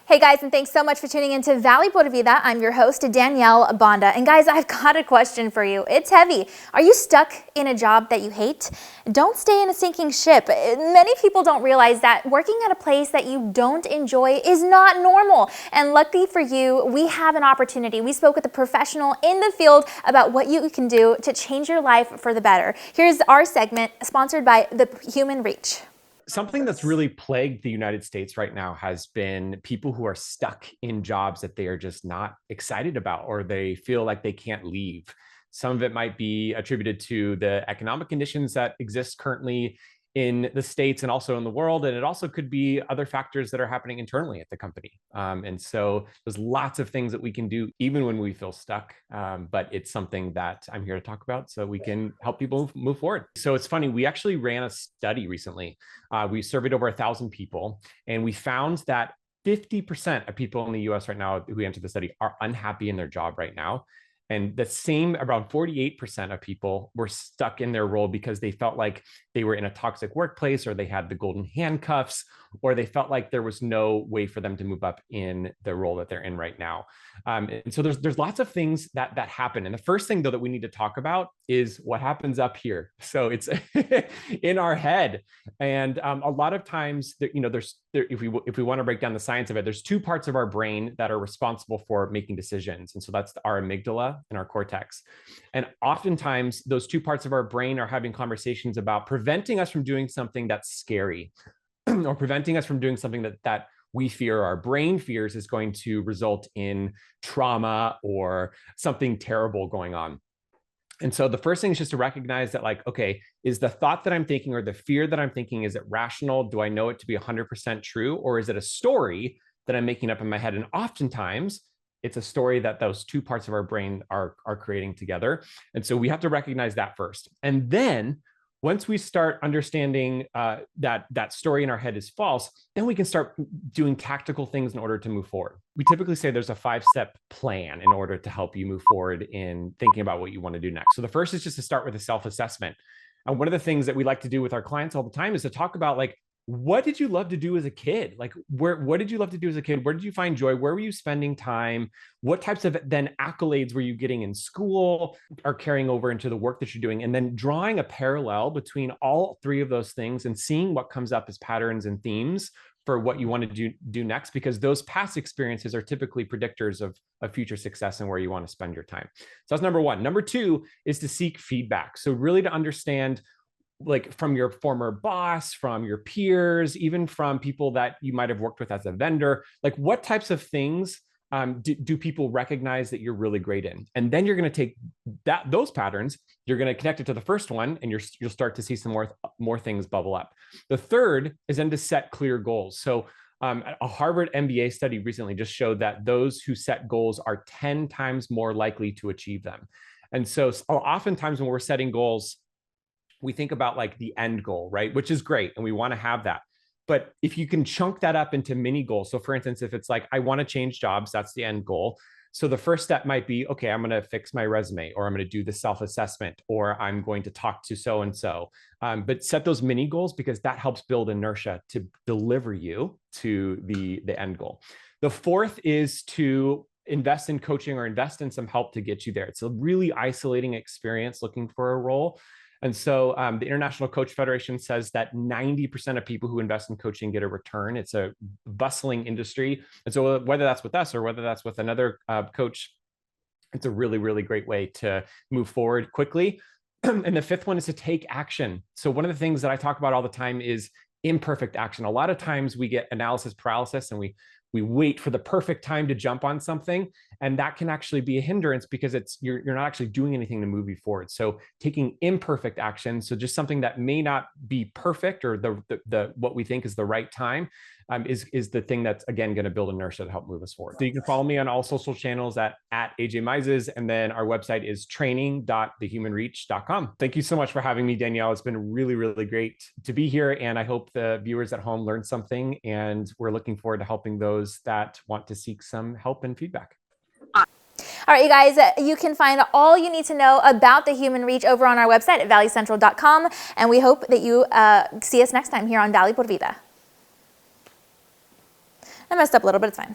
Hey guys, and thanks so much for tuning into Valley Pura Vida. I'm your host, Danielle Bonda. And guys, I've got a question for you. It's heavy. Are you stuck in a job that you hate? Don't stay in a sinking ship. Many people don't realize that working at a place that you don't enjoy is not normal. And lucky for you, we have an opportunity. We spoke with a professional in the field about what you can do to change your life for the better. Here's our segment sponsored by The Human Reach. Something that's really plagued the United States right now has been people who are stuck in jobs that they are just not excited about, or they feel like they can't leave. Some of it might be attributed to the economic conditions that exist currently in the States and also in the world. And it also could be other factors that are happening internally at the company. And so there's lots of things that we can do even when we feel stuck. But it's something that I'm here to talk about so we can help people move forward. So it's funny, we actually ran a study recently. We surveyed over 1,000 people, and we found that 50% of people in the US right now who entered the study are unhappy in their job right now. And the same, around 48% of people were stuck in their role because they felt like they were in a toxic workplace, or they had the golden handcuffs, or they felt like there was no way for them to move up in the role that they're in right now. And so there's lots of things that happen. And the first thing, though, that we need to talk about is what happens up here. So it's in our head. And a lot of times, if we want to break down the science of it, there's two parts of our brain that are responsible for making decisions. And so that's our amygdala and our cortex. And oftentimes, those two parts of our brain are having conversations about preventing us from doing something that's scary or preventing us from doing something that we fear, our brain fears is going to result in trauma or something terrible going on. And so the first thing is just to recognize that, like, okay, is the thought that I'm thinking or the fear that I'm thinking, is it rational? Do I know it to be 100% true? Or is it a story that I'm making up in my head? And oftentimes it's a story that those two parts of our brain are creating together. And so we have to recognize that first. And then once we start understanding that story in our head is false, then we can start doing tactical things in order to move forward. We typically say there's a 5-step plan in order to help you move forward in thinking about what you want to do next. So the first is just to start with a self-assessment. And one of the things that we like to do with our clients all the time is to talk about, like, what did you love to do as a kid? Like, what did you love to do as a kid? Where did you find joy? Where were you spending time? What types of then accolades were you getting in school are carrying over into the work that you're doing? And then drawing a parallel between all three of those things and seeing what comes up as patterns and themes for what you want to do next, because those past experiences are typically predictors of future success and where you want to spend your time. So that's number one. Number two is to seek feedback. So really to understand, like, from your former boss, from your peers, even from people that you might have worked with as a vendor, like, what types of things do people recognize that you're really great in? And then you're going to take those patterns, you're going to connect it to the first one, and you'll start to see some more things bubble up. The third is then to set clear goals. So a Harvard MBA study recently just showed that those who set goals are 10 times more likely to achieve them. And so oftentimes when we're setting goals, we think about, like, the end goal, right? Which is great, and we want to have that. But if you can chunk that up into mini goals, so for instance, if it's like, I want to change jobs, that's the end goal. So the first step might be, okay, I'm going to fix my resume, or I'm going to do the self-assessment, or I'm going to talk to so-and-so. But set those mini goals, because that helps build inertia to deliver you to the end goal. The fourth is to invest in coaching or invest in some help to get you there. It's a really isolating experience looking for a role. And so the International Coach Federation says that 90% of people who invest in coaching get a return. It's a bustling industry. And so whether that's with us or whether that's with another coach, it's a really, really great way to move forward quickly. And the fifth one is to take action. So one of the things that I talk about all the time is imperfect action. A lot of times we get analysis paralysis, and we wait for the perfect time to jump on something, and that can actually be a hindrance, because you're not actually doing anything to move you forward. So taking imperfect action, so just something that may not be perfect, or the what we think is the right time, is the thing that's, again, going to build inertia to help move us forward. So you can follow me on all social channels at AJ Mises, and then our website is training.thehumanreach.com. Thank you so much for having me, Danielle. It's been really, really great to be here, and I hope the viewers at home learned something, and we're looking forward to helping those that want to seek some help and feedback. All right, you guys, you can find all you need to know about The Human Reach over on our website at valleycentral.com, and we hope that you see us next time here on Valley Pura Vida. I messed up a little, but it's fine.